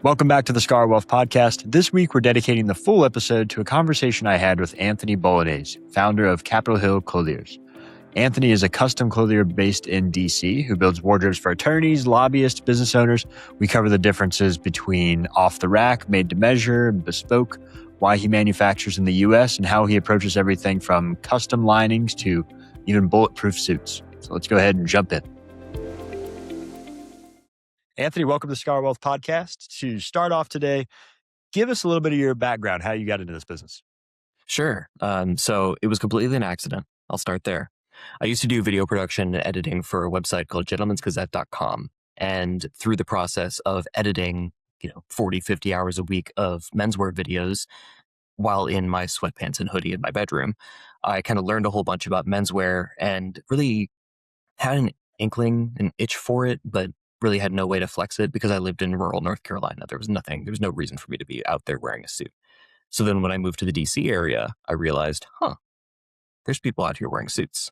Welcome back to the Scar Wealth Podcast. This week, we're dedicating the full episode to a conversation I had with Anthony Bolognese, founder of Capitol Hill Clothiers. Anthony is a custom clothier based in DC who builds wardrobes for attorneys, lobbyists, business owners. We cover the differences between off the rack, made to measure, and bespoke, why he manufactures in the US, and how he approaches everything from custom linings to even bulletproof suits. So let's go ahead and jump in. Anthony, welcome to the Scar Wealth Podcast. To start off today, give us a little bit of your background, how you got into this business. Sure. So it was completely an accident. I'll start there. I used to do video production and editing for a website called gentlemansgazette.com. And through the process of editing, 40, 50 hours a week of menswear videos while in my sweatpants and hoodie in my bedroom, I kind of learned a whole bunch about menswear and really had an inkling, an itch for it, but really had no way to flex it because I lived in rural North Carolina. There was no reason for me to be out there wearing a suit. So then when I moved to the DC area, I realized, there's people out here wearing suits.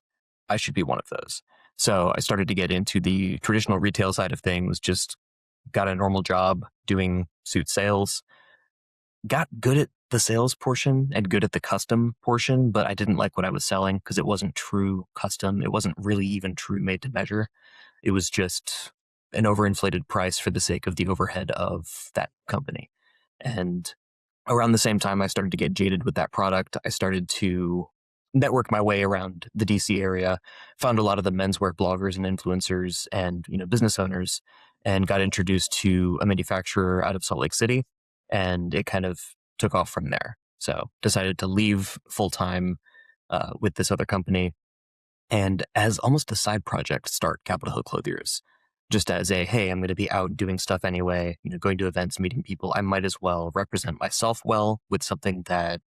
I should be one of those. So I started to get into the traditional retail side of things, just got a normal job doing suit sales, got good at the sales portion and good at the custom portion, but I didn't like what I was selling because it wasn't true custom. It wasn't really even true made to measure. It was just an overinflated price for the sake of the overhead of that company. And around the same time I started to get jaded with that product, I started to network my way around the DC area, found a lot of the menswear bloggers and influencers and business owners, and got introduced to a manufacturer out of Salt Lake City. And it kind of took off from there. So decided to leave full-time with this other company. And as almost a side project, start Capitol Hill Clothiers. Just as hey, I'm going to be out doing stuff anyway, going to events, meeting people. I might as well represent myself well with something that,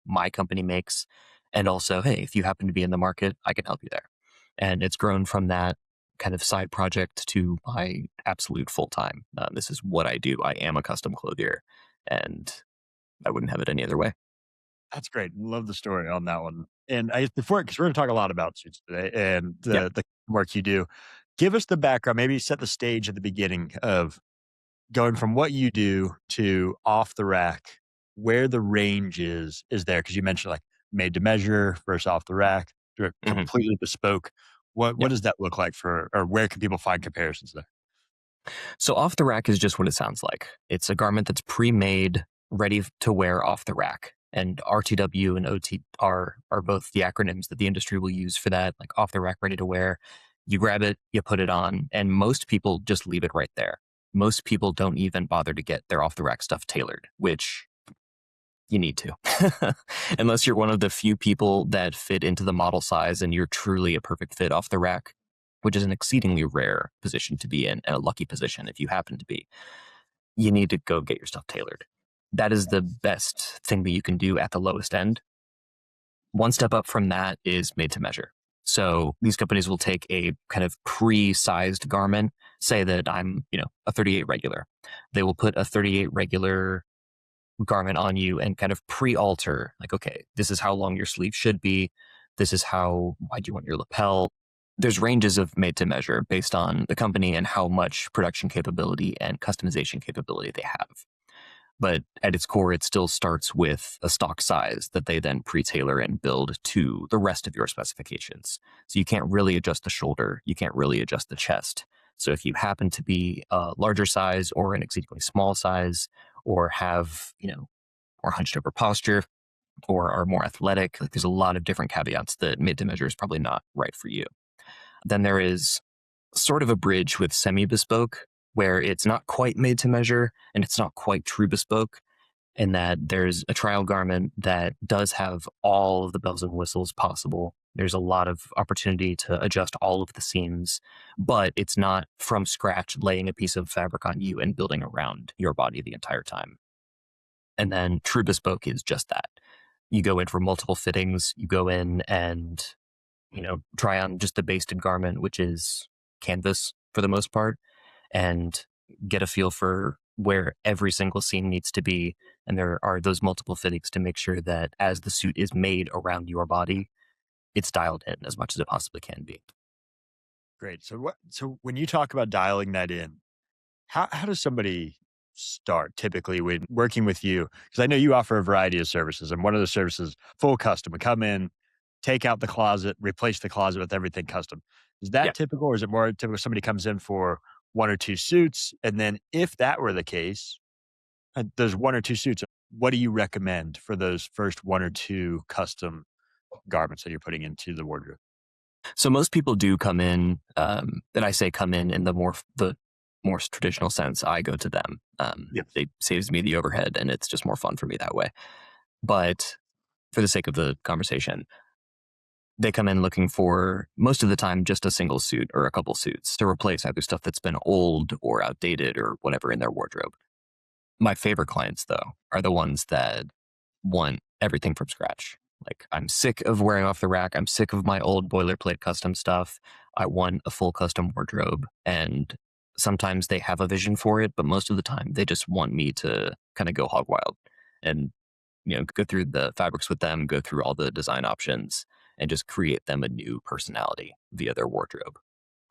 my company makes. And also, hey, if you happen to be in the market, I can help you there. And it's grown from that kind of side project to my absolute full-time. This is what I do. I am a custom clothier, and I wouldn't have it any other way. That's great. Love the story on that one. And because we're going to talk a lot about suits today and the work you do. Give us the background, maybe set the stage at the beginning of going from what you do to off the rack, where the range is there. Because you mentioned like made to measure versus off the rack, completely bespoke. What does that look like or where can people find comparisons there? So off the rack is just what it sounds like. It's a garment that's pre-made, ready to wear off the rack. And RTW and OTR are both the acronyms that the industry will use for that, like off the rack, ready to wear. You grab it, you put it on, and most people just leave it right there. Most people don't even bother to get their off the rack stuff tailored, which you need to. Unless you're one of the few people that fit into the model size and you're truly a perfect fit off the rack, which is an exceedingly rare position to be in and a lucky position if you happen to be. You need to go get your stuff tailored. That is the best thing that you can do at the lowest end. One step up from that is made to measure. So these companies will take a kind of pre-sized garment, say that I'm, a 38 regular. They will put a 38 regular garment on you and kind of pre-alter, like, okay, this is how long your sleeve should be. This is how wide you want your lapel. There's ranges of made to measure based on the company and how much production capability and customization capability they have. But at its core, it still starts with a stock size that they then pre-tailor and build to the rest of your specifications. So you can't really adjust the shoulder. You can't really adjust the chest. So if you happen to be a larger size or an exceedingly small size or have, more hunched over posture or are more athletic, like there's a lot of different caveats that made to measure is probably not right for you. Then there is sort of a bridge with semi-bespoke, where it's not quite made to measure and it's not quite true bespoke, in that there's a trial garment that does have all of the bells and whistles possible. There's a lot of opportunity to adjust all of the seams, but it's not from scratch laying a piece of fabric on you and building around your body the entire time. And then true bespoke is just that. You go in for multiple fittings, you go in and, try on just the basted garment, which is canvas for the most part, and get a feel for where every single seam needs to be. And there are those multiple fittings to make sure that as the suit is made around your body, it's dialed in as much as it possibly can be. Great. So when you talk about dialing that in, how does somebody start typically when working with you? Because I know you offer a variety of services, and one of the services, full custom, would come in, take out the closet, replace the closet with everything custom. Is Yeah. that typical, or is it more typical somebody comes in for one or two suits? And then if that were the case, those one or two suits, what do you recommend for those first one or two custom garments that you're putting into the wardrobe? So most people do come in, and I say come in the more traditional sense. I go to them. Yes. It saves me the overhead, and it's just more fun for me that way. But for the sake of the conversation, they come in looking for, most of the time, just a single suit or a couple suits to replace either stuff that's been old or outdated or whatever in their wardrobe. My favorite clients, though, are the ones that want everything from scratch. Like, I'm sick of wearing off the rack. I'm sick of my old boilerplate custom stuff. I want a full custom wardrobe. And sometimes they have a vision for it, but most of the time they just want me to kind of go hog wild and, go through the fabrics with them, go through all the design options, and just create them a new personality via their wardrobe,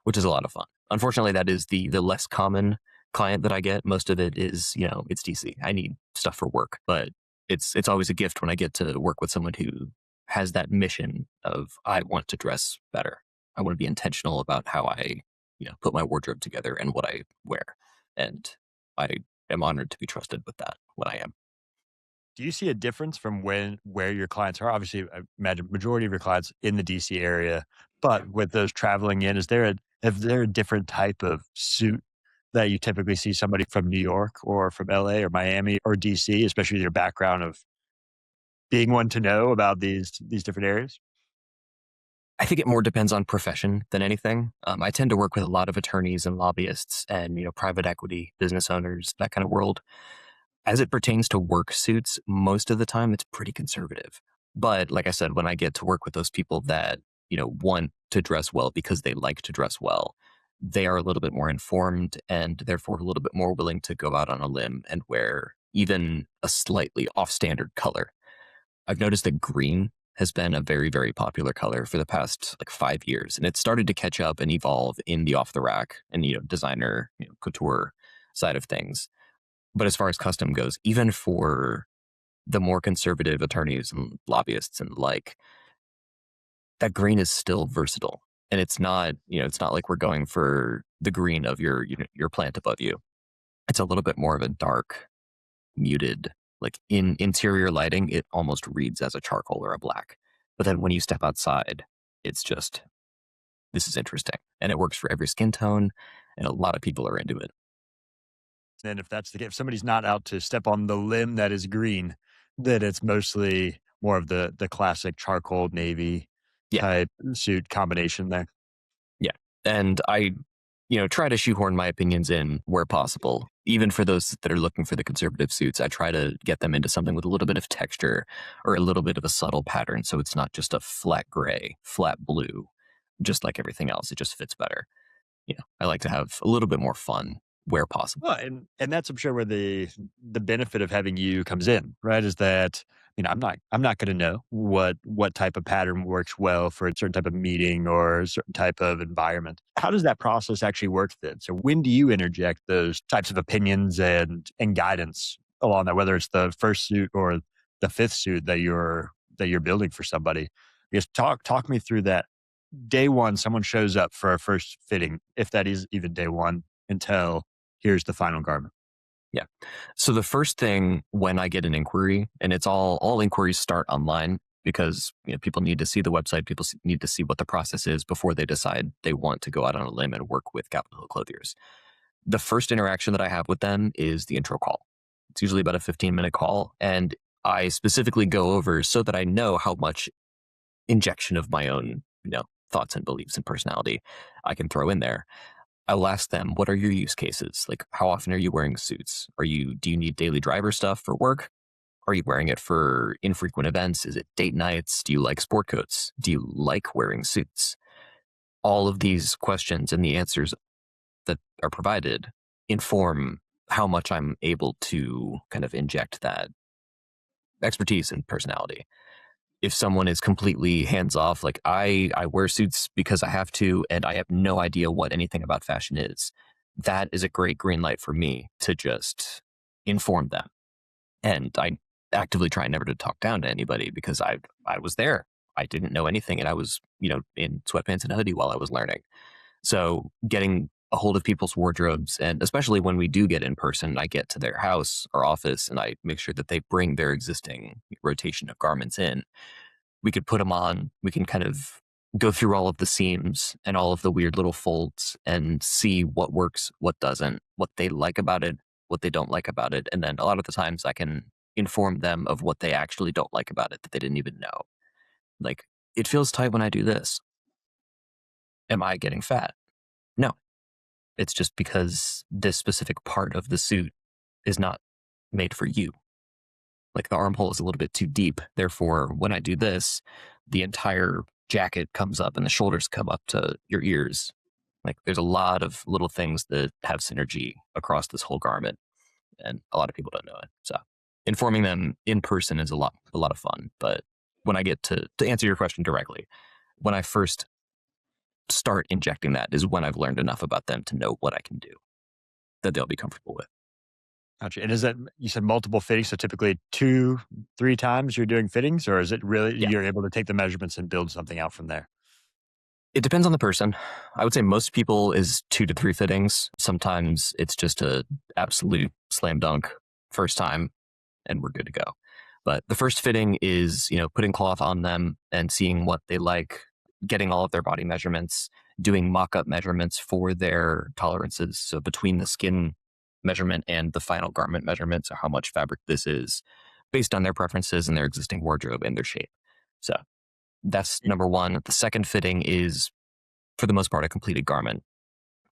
which is a lot of fun. Unfortunately, that is the less common client that I get. Most of it is, it's DC. I need stuff for work, but it's always a gift when I get to work with someone who has that mission of, I want to dress better. I want to be intentional about how I, put my wardrobe together and what I wear. And I am honored to be trusted with that when I am. Do you see a difference from where your clients are? Obviously, I imagine majority of your clients in the DC area, but with those traveling in, is there a different type of suit that you typically see somebody from New York or from LA or Miami or DC, especially with your background of being one to know about these different areas? I think it more depends on profession than anything. I tend to work with a lot of attorneys and lobbyists and, private equity business owners, that kind of world. As it pertains to work suits, most of the time it's pretty conservative. But like I said, when I get to work with those people that, want to dress well because they like to dress well, they are a little bit more informed and therefore a little bit more willing to go out on a limb and wear even a slightly off standard color. I've noticed that green has been a very, very popular color for the past like 5 years. And it started to catch up and evolve in the off the rack and, designer, couture side of things. But as far as custom goes, even for the more conservative attorneys and lobbyists and like, that green is still versatile. And it's not like we're going for the green of your plant above you. It's a little bit more of a dark, muted, like in interior lighting, it almost reads as a charcoal or a black. But then when you step outside, it's just, this is interesting. And it works for every skin tone. And a lot of people are into it. And if that's the case, if somebody's not out to step on the limb that is green, then it's mostly more of the classic charcoal navy Yeah. type suit combination there. Yeah. And I, try to shoehorn my opinions in where possible. Even for those that are looking for the conservative suits, I try to get them into something with a little bit of texture or a little bit of a subtle pattern. So it's not just a flat gray, flat blue, just like everything else. It just fits better. I like to have a little bit more fun where possible. Well, and that's I'm sure where the benefit of having you comes in, right? Is that I'm not going to know what type of pattern works well for a certain type of meeting or a certain type of environment. How does that process actually work then? So when do you interject those types of opinions and guidance along that, whether it's the first suit or the fifth suit that you're building for somebody? Just talk me through that. Day one, someone shows up for a first fitting, if that is even day one, until here's the final garment. Yeah. So the first thing when I get an inquiry, and it's all inquiries start online because people need to see the website, people need to see what the process is before they decide they want to go out on a limb and work with Capitol Hill Clothiers. The first interaction that I have with them is the intro call. It's usually about a 15-minute call, and I specifically go over so that I know how much injection of my own, thoughts and beliefs and personality I can throw in there. I'll ask them, what are your use cases? Like, how often are you wearing suits? Do you need daily driver stuff for work? Are you wearing it for infrequent events? Is it date nights? Do you like sport coats? Do you like wearing suits? All of these questions and the answers that are provided inform how much I'm able to kind of inject that expertise and personality. If someone is completely hands off, like I wear suits because I have to, and I have no idea what anything about fashion is, that is a great green light for me to just inform them. And I actively try never to talk down to anybody because I was there. I didn't know anything, and I was, in sweatpants and a hoodie while I was learning. So getting a hold of people's wardrobes, and especially when we do get in person, I get to their house or office and I make sure that they bring their existing rotation of garments in. We could put them on. We can kind of go through all of the seams and all of the weird little folds and see what works, what doesn't, what they like about it, what they don't like about it. And then a lot of the times I can inform them of what they actually don't like about it that they didn't even know. Like, it feels tight when I do this. Am I getting fat? No. It's just because this specific part of the suit is not made for you. Like, the armhole is a little bit too deep. Therefore, when I do this, the entire jacket comes up and the shoulders come up to your ears. Like, there's a lot of little things that have synergy across this whole garment, and a lot of people don't know it. So informing them in person is a lot of fun. But when I get to answer your question directly, when I first start injecting, that is when I've learned enough about them to know what I can do that they'll be comfortable with. Gotcha. And is that, you said multiple fittings, so typically 2-3 times you're doing fittings, or is it really Yeah. you're able to take the measurements and build something out from there? It depends on the person. I would say most people is 2 to 3 fittings. Sometimes it's just a absolute slam dunk first time and we're good to go. But the first fitting is, putting cloth on them and seeing what they like, getting all of their body measurements, doing mock-up measurements for their tolerances. So between the skin measurement and the final garment measurement, so how much fabric this is, based on their preferences and their existing wardrobe and their shape. So that's number one. The second fitting is, for the most part, a completed garment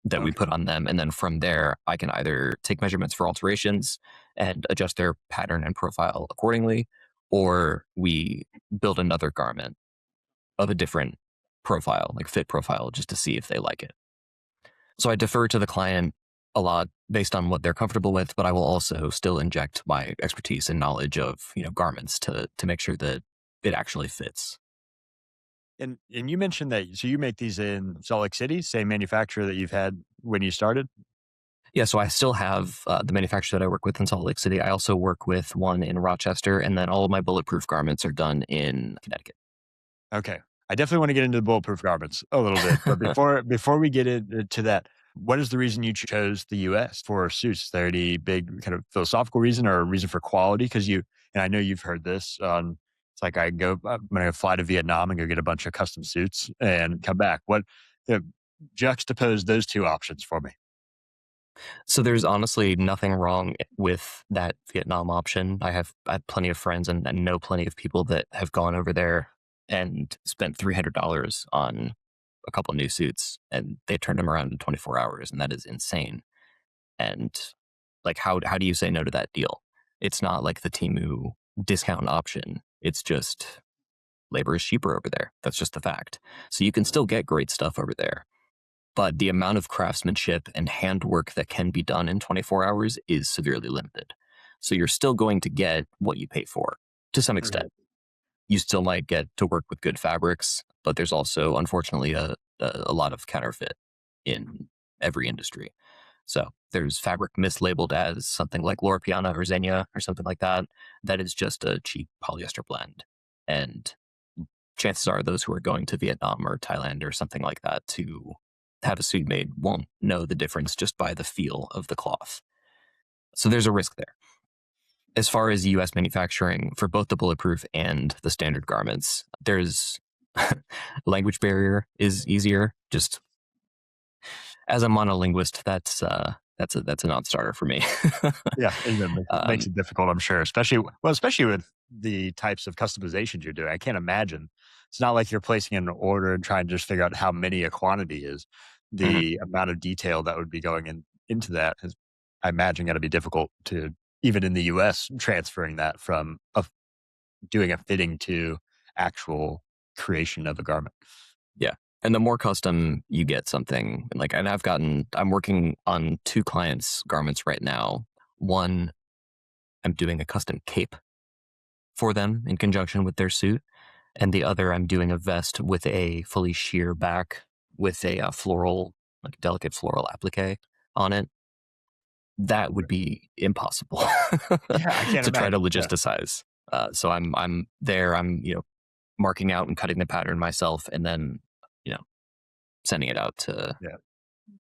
that we put on them. And then from there, I can either take measurements for alterations and adjust their pattern and profile accordingly, or we build another garment of a different profile, like fit profile, just to see if they like it. So I defer to the client a lot based on what they're comfortable with, but I will also still inject my expertise and knowledge of, garments to make sure that it actually fits. And you mentioned that, so you make these in Salt Lake City, same manufacturer that you've had when you started? Yeah, so I still have the manufacturer that I work with in Salt Lake City. I also work with one in Rochester, and then all of my Bulletproof garments are done in Connecticut. Okay. I definitely want to get into the bulletproof garments a little bit, but before we get into that, what is the reason you chose the US for suits? Is there any big kind of philosophical reason or a reason for quality? Because and I know you've heard this it's like I'm going to fly to Vietnam and go get a bunch of custom suits and come back. Uh, juxtapose those two options for me. So there's honestly nothing wrong with that Vietnam option. I have plenty of friends and know plenty of people that have gone over there and spent $300 on a couple new suits, and they turned them around in 24 hours, and that is insane. And like, how do you say no to that deal? It's not like the Temu discount option. It's just labor is cheaper over there. That's just the fact. So you can still get great stuff over there. But the amount of craftsmanship and handwork that can be done in 24 hours is severely limited. So you're still going to get what you pay for to some extent. You still might get to work with good fabrics, but there's also, unfortunately, a lot of counterfeit in every industry. So there's fabric mislabeled as something like Loro Piana or Zegna or something like that. That is just a cheap polyester blend. And chances are those who are going to Vietnam or Thailand or something like that to have a suit made won't know the difference just by the feel of the cloth. So there's a risk there. As far as US manufacturing for both the Bulletproof and the standard garments, there's language barrier is easier. Just as a monolinguist, that's a non-starter for me. Yeah, it makes it difficult, I'm sure, especially with the types of customizations you're doing. I can't imagine. It's not like you're placing an order and trying to just figure out how many a quantity is. Mhm. The amount of detail that would be going into that is, I imagine, going to be difficult to, even in the US, transferring that from doing a fitting to actual creation of a garment. Yeah. And the more custom you get something, and I'm working on 2 clients' garments right now. One, I'm doing a custom cape for them in conjunction with their suit. And the other, I'm doing a vest with a fully sheer back with a floral, like delicate floral applique on it. that would be impossible Yeah, I can't to try to imagine. Yeah. logisticize. So I'm there. I'm marking out and cutting the pattern myself, and then you know sending it out Yeah.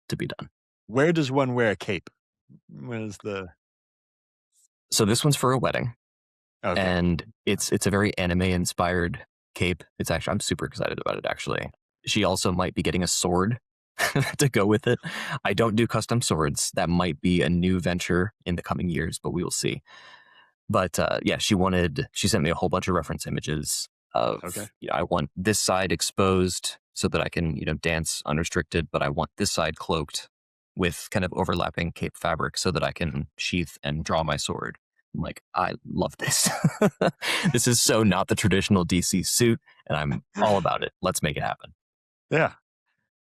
to be done. Where does one wear a cape? Where's the So this one's for a wedding, okay? and it's a very anime inspired cape. It's actually I'm super excited about it. Actually, she also might be getting a sword to go with it. I don't do custom swords. That might be a new venture in the coming years, but we will see. But yeah, she sent me a whole bunch of reference images Okay. of, I want this side exposed so that I can, dance unrestricted, but I want this side cloaked with kind of overlapping cape fabric so that I can sheath and draw my sword. I'm like, I love this. This is so not the traditional DC suit, and I'm all about it. Let's make it happen. Yeah.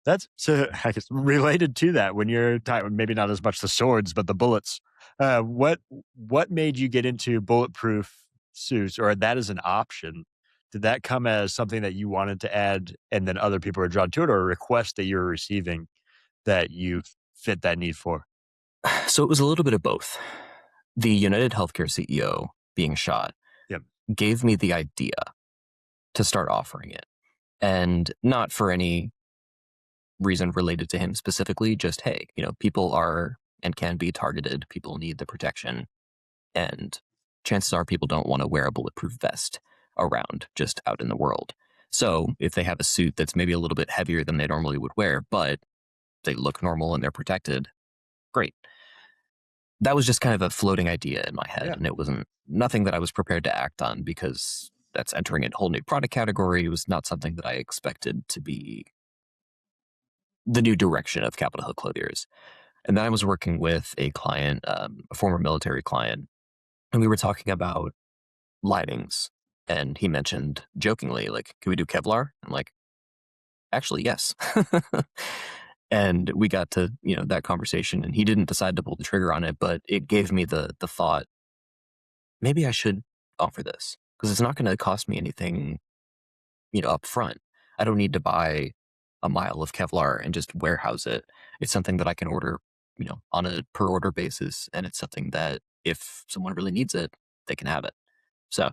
That's so I guess related to that when you're talking maybe not as much the swords, but the bullets. What made you get into bulletproof suits or that is an option? Did that come as something that you wanted to add and then other people were drawn to it or a request that you're receiving that you fit that need for? So it was a little bit of both. The United Healthcare CEO being shot Yep. gave me the idea to start offering it. And not for any reason related to him specifically, just, hey, people are and can be targeted. People need the protection. And chances are people don't want to wear a bulletproof vest around just out in the world. So if they have a suit that's maybe a little bit heavier than they normally would wear, but they look normal and they're protected, great. That was just kind of a floating idea in my head. Yeah. And it wasn't nothing that I was prepared to act on because that's entering a whole new product category. It was not something that I expected to be the new direction of Capitol Hill Clothiers. And then I was working with a client, a former military client, and we were talking about linings. And he mentioned jokingly, like, can we do Kevlar? I'm like, actually, yes. And we got to, that conversation, and he didn't decide to pull the trigger on it, but it gave me the thought, maybe I should offer this because it's not going to cost me anything, up front. I don't need to buy a mile of Kevlar and just warehouse it. It's something that I can order, on a per order basis. And it's something that if someone really needs it, they can have it. So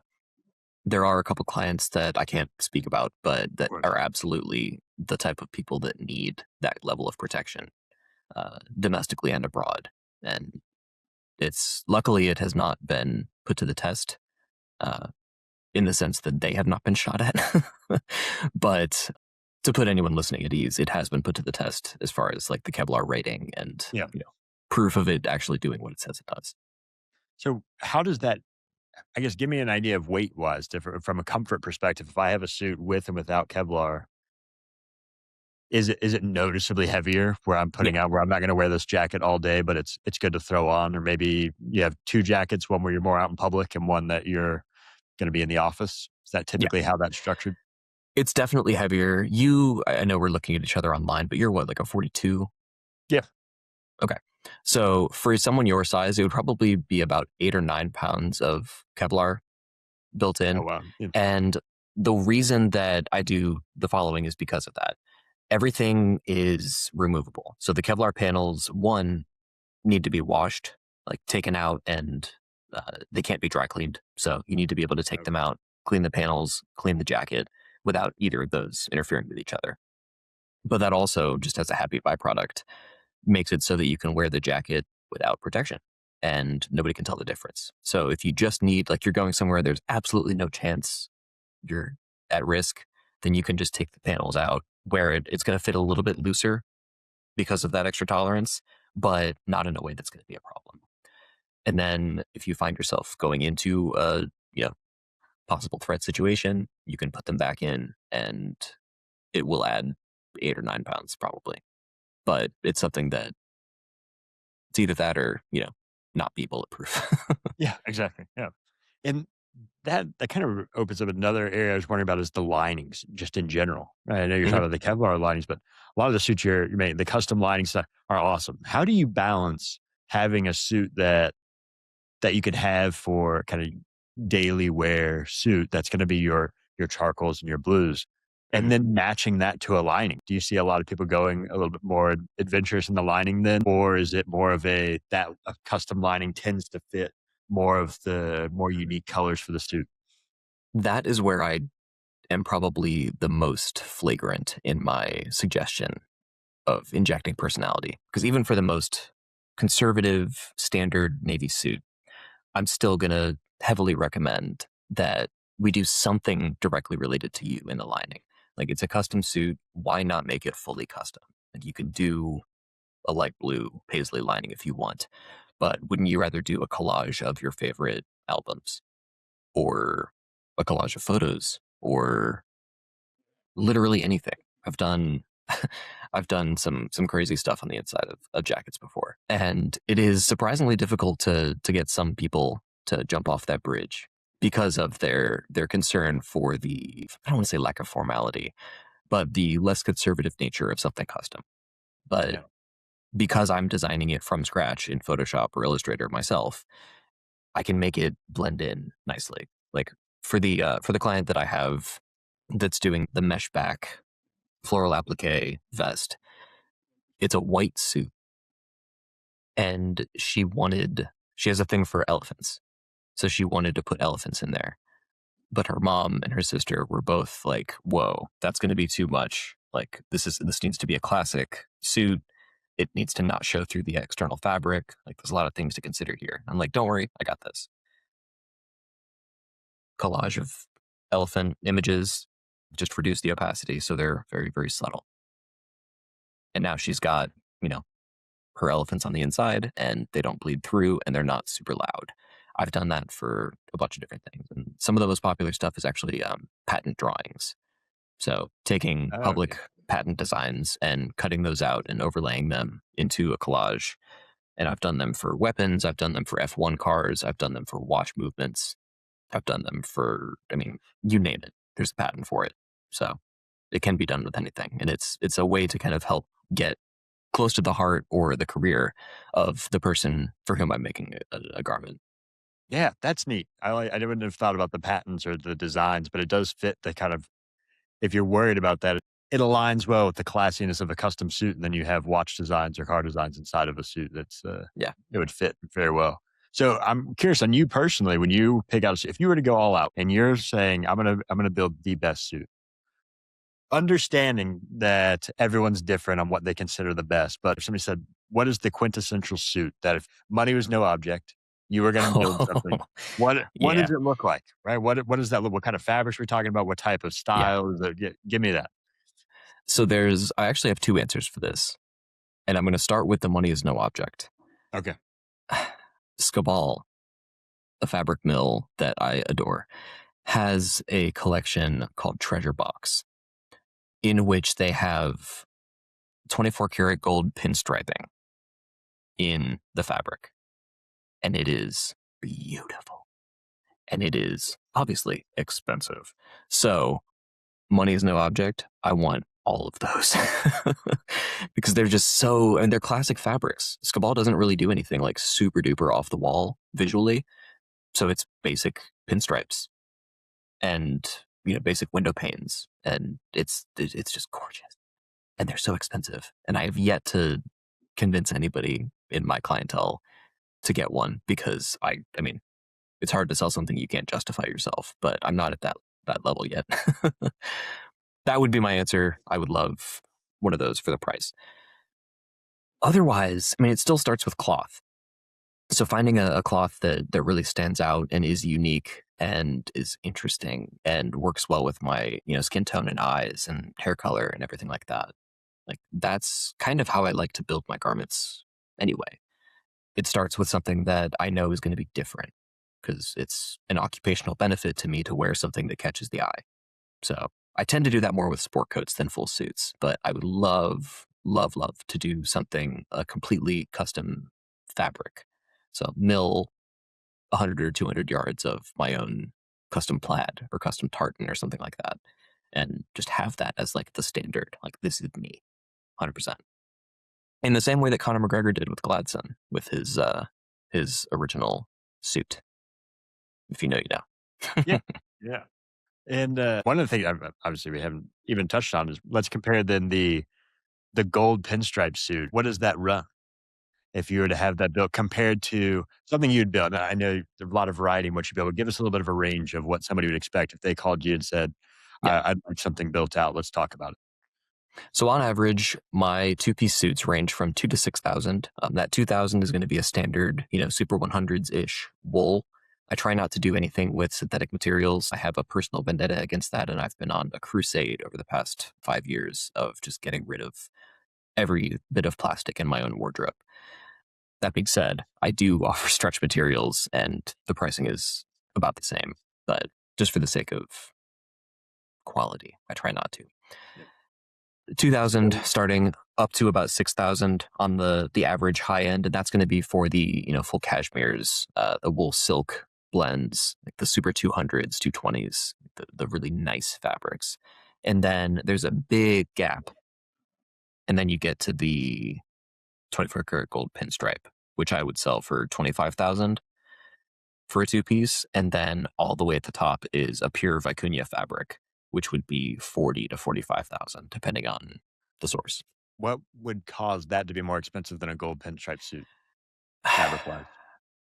there are a couple clients that I can't speak about, but that Right. are absolutely the type of people that need that level of protection, domestically and abroad. And luckily it has not been put to the test, uh, in the sense that they have not been shot at. But to put anyone listening at ease, it has been put to the test as far as like the Kevlar rating and Yeah. proof of it actually doing what it says it does. So how does that I guess give me an idea of weight wise different from a comfort perspective. If I have a suit with and without Kevlar, is it noticeably heavier where I'm Yeah, putting out where I'm not gonna wear this jacket all day, but it's good to throw on? Or maybe you have 2 jackets, one where you're more out in public and one that you're gonna be in the office? Is that yeah, typically how that's structured? it's definitely heavier. I know we're looking at each other online, but you're what, like a 42? Yeah. Okay. So for someone your size, it would probably be about 8 or 9 pounds of Kevlar built Oh, in. wow. Yeah. And the reason that I do the following is because of that. Everything is removable. So the Kevlar panels, one, need to be washed, like taken out, and they can't be dry cleaned. So you need to be able to take them Okay. out, clean the panels, clean the jacket without either of those interfering with each other. But that also, just as a happy byproduct, makes it so that you can wear the jacket without protection and nobody can tell the difference. So if you just need, like, you're going somewhere, there's absolutely no chance you're at risk, then you can just take the panels out, wear it. It's going to fit a little bit looser because of that extra tolerance, but not in a way that's going to be a problem. And then if you find yourself going into a possible threat situation, you can put them back in and it will add 8 or 9 pounds probably. But it's something that it's either that or, not be bulletproof. Yeah, exactly. Yeah. And that kind of opens up another area I was wondering about is the linings just in general. Right? I know you're Mhm. talking about the Kevlar linings, but a lot of the suits you're making, the custom linings that are awesome. How do you balance having a suit that you could have for kind of daily wear suit that's going to be your charcoals and your blues And then matching that to a lining. Do you see a lot of people going a little bit more adventurous in the lining then? Or is it more of a custom lining tends to fit more of the more unique colors for the suit? That is where I am probably the most flagrant in my suggestion of injecting personality. Because even for the most conservative standard Navy suit, I'm still going to heavily recommend that we do something directly related to you in the lining. Like, it's a custom suit. Why not make it fully custom? Like, you could do a light blue paisley lining if you want, but wouldn't you rather do a collage of your favorite albums, or a collage of photos, or literally anything? I've done I've done some crazy stuff on the inside of jackets before, and it is surprisingly difficult to get some people to jump off that bridge because of their concern for the, I don't want to say lack of formality, but the less conservative nature of something custom. But Yeah. because I'm designing it from scratch in Photoshop or Illustrator myself, I can make it blend in nicely. Like, for the client that I have that's doing the mesh back floral applique vest, it's a white suit, and she has a thing for elephants, so she wanted to put elephants in there. But her mom and her sister were both like, "Whoa, that's going to be too much. Like, this needs to be a classic suit. It needs to not show through the external fabric. Like, there's a lot of things to consider here." I'm like, "Don't worry, I got this." Collage of elephant images, just reduce the opacity so they're very, very subtle. And now she's got, you know, her elephants on the inside, and they don't bleed through, and they're not super loud. I've done that for a bunch of different things, and some of the most popular stuff is actually patent drawings. So taking Oh, yeah. public patent designs and cutting those out and overlaying them into a collage. And I've done them for weapons. I've done them for F1 cars. I've done them for watch movements. I've done them for, I mean, you name it. There's a patent for it. So it can be done with anything. And it's a way to kind of help get close to the heart or the career of the person for whom I'm making a garment. Yeah, that's neat. I wouldn't have thought about the patents or the designs, but it does fit the kind of, if you're worried about that, it aligns well with the classiness of a custom suit, and then you have watch designs or car designs inside of a suit. Yeah. It would fit very well. So I'm curious on you personally, when you pick out a suit, if you were to go all out and you're saying, I'm gonna build the best suit, understanding that everyone's different on what they consider the best. But if somebody said, what is the quintessential suit that if money was no object, you were going to build something? What Yeah. does it look like? Right? What does that look? What kind of fabrics we're talking about? What type of Yeah. style? Give me that. So I actually have two answers for this. And I'm going to start with the money is no object. Okay. Scabal, a fabric mill that I adore, has a collection called Treasure Box, in which they have 24 karat gold pinstriping in the fabric. And it is beautiful. And it is obviously expensive. So, money is no object. I want all of those because they're just so, and they're classic fabrics. Scabal doesn't really do anything like super duper off the wall visually. So it's basic pinstripes and, basic window panes. And it's just gorgeous. And they're so expensive. And I have yet to convince anybody in my clientele to get one because I mean, it's hard to sell something you can't justify yourself, but I'm not at that level yet. That would be my answer. I would love one of those for the price. Otherwise, I mean, it still starts with cloth. So finding a cloth that really stands out and is unique and is interesting and works well with my, skin tone and eyes and hair color and everything like that. Like, that's kind of how I like to build my garments anyway. It starts with something that I know is going to be different because it's an occupational benefit to me to wear something that catches the eye. So I tend to do that more with sport coats than full suits, but I would love, love, love to do something, a completely custom fabric. So mill 100 or 200 yards of my own custom plaid or custom tartan or something like that. And just have that as like the standard. Like, this is me, 100%. In the same way that Conor McGregor did with Gladson, with his original suit. If you know, you know. Yeah. Yeah. And one of the things, obviously, we haven't even touched on is let's compare then the gold pinstripe suit. What does that run if you were to have that built compared to something you'd build? Now, I know there's a lot of variety in what you build. Give us a little bit of a range of what somebody would expect if they called you and said, Yeah. I'd like something built out. Let's talk about it. So on average, my two-piece suits range from 2 to 6,000. That 2,000 is going to be a standard, Super 100s-ish wool. I try not to do anything with synthetic materials. I have a personal vendetta against that, and I've been on a crusade over the past 5 years of just getting rid of every bit of plastic in my own wardrobe. That being said, I do offer stretch materials, and the pricing is about the same, but just for the sake of quality, I try not to. 2,000 starting up to about 6,000 on the average high end, and that's going to be for the full cashmeres, the wool silk blends, like the Super 200s, 220s, the really nice fabrics. And then there's a big gap, and then you get to the 24 karat gold pinstripe, which I would sell for 25,000 for a two-piece, and then all the way at the top is a pure Vicuña fabric, which would be 40 to 45,000, depending on the source. What would cause that to be more expensive than a gold pinstripe suit, fabric-wise?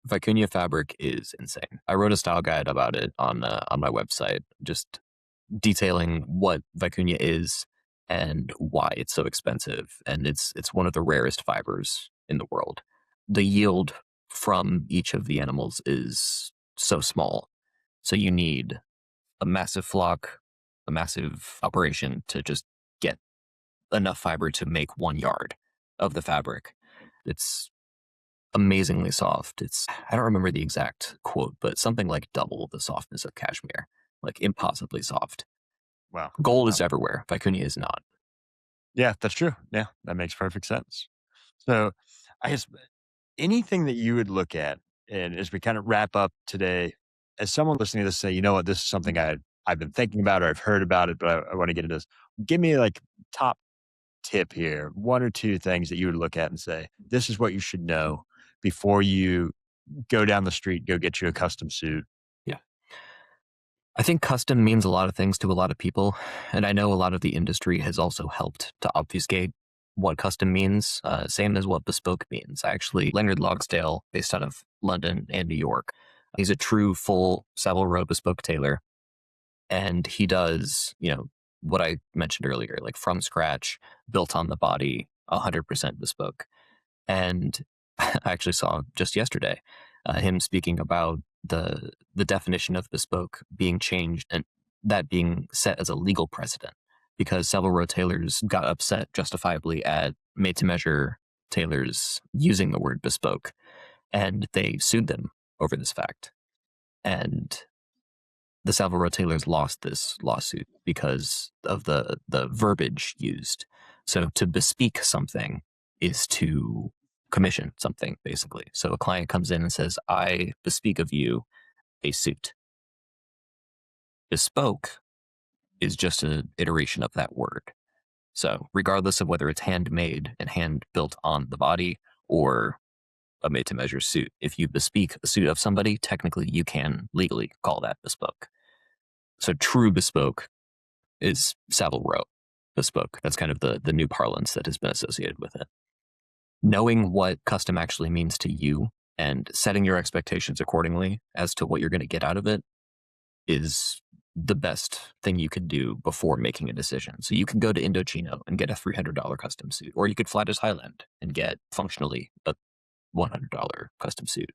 Vicuña fabric is insane. I wrote a style guide about it on my website, just detailing what Vicuña is and why it's so expensive. And it's one of the rarest fibers in the world. The yield from each of the animals is so small. So you need a massive flock, a massive operation to just get enough fiber to make 1 yard of the fabric. It's amazingly soft. I don't remember the exact quote, but something like double the softness of cashmere, like impossibly soft. Wow. Gold is everywhere. Vicuña is not. Yeah, that's true. Yeah, that makes perfect sense. So I guess anything that you would look at, and as we kind of wrap up today, as someone listening to this say, you know what, this is something I've been thinking about or I've heard about it, but I want to get into this. Give me like top tip here, one or two things that you would look at and say, this is what you should know before you go down the street, go get you a custom suit. Yeah. I think custom means a lot of things to a lot of people. And I know a lot of the industry has also helped to obfuscate what custom means, same as what bespoke means. Leonard Logsdale, based out of London and New York, he's a true full Savile Row bespoke tailor. And he does, what I mentioned earlier, like from scratch, built on the body, 100% bespoke. And I actually saw just yesterday him speaking about the definition of bespoke being changed and that being set as a legal precedent because Savile Row tailors got upset justifiably at made-to-measure tailors using the word bespoke, and they sued them over this fact. And the Savile Row tailors lost this lawsuit because of the verbiage used. So to bespeak something is to commission something, basically. So a client comes in and says, I bespeak of you a suit. Bespoke is just an iteration of that word. So regardless of whether it's handmade and hand built on the body or a made-to-measure suit, if you bespeak a suit of somebody, technically you can legally call that bespoke. So true bespoke is Savile Row bespoke. That's kind of the new parlance that has been associated with it. Knowing what custom actually means to you and setting your expectations accordingly as to what you're going to get out of it is the best thing you can do before making a decision. So you can go to Indochino and get a $300 custom suit, or you could fly to Thailand and get functionally a $100 custom suit.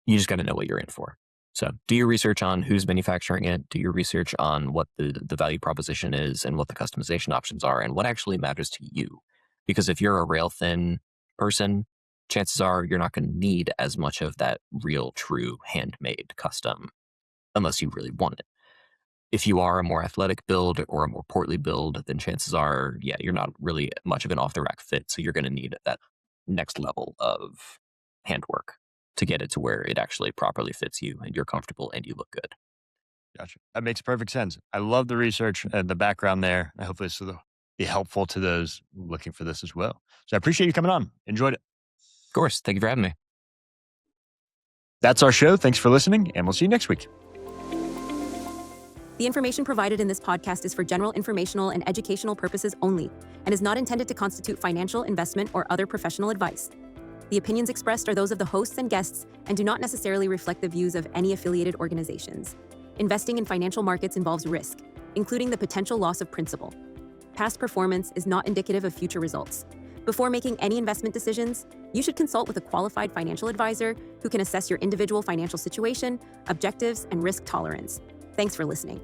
You just got to know what you're in for. So do your research on who's manufacturing it, do your research on what the value proposition is and what the customization options are and what actually matters to you. Because if you're a rail thin person, chances are you're not going to need as much of that real, true, handmade custom unless you really want it. If you are a more athletic build or a more portly build, then chances are, you're not really much of an off-the-rack fit. So you're going to need that next level of handwork to get it to where it actually properly fits you and you're comfortable and you look good. Gotcha. That makes perfect sense. I love the research and the background there. I hope this will be helpful to those looking for this as well. So I appreciate you coming on. Enjoyed it. Of course. Thank you for having me. That's our show. Thanks for listening, and we'll see you next week. The information provided in this podcast is for general informational and educational purposes only and is not intended to constitute financial, investment, or other professional advice. The opinions expressed are those of the hosts and guests and do not necessarily reflect the views of any affiliated organizations. Investing in financial markets involves risk, including the potential loss of principal. Past performance is not indicative of future results. Before making any investment decisions, you should consult with a qualified financial advisor who can assess your individual financial situation, objectives, and risk tolerance. Thanks for listening.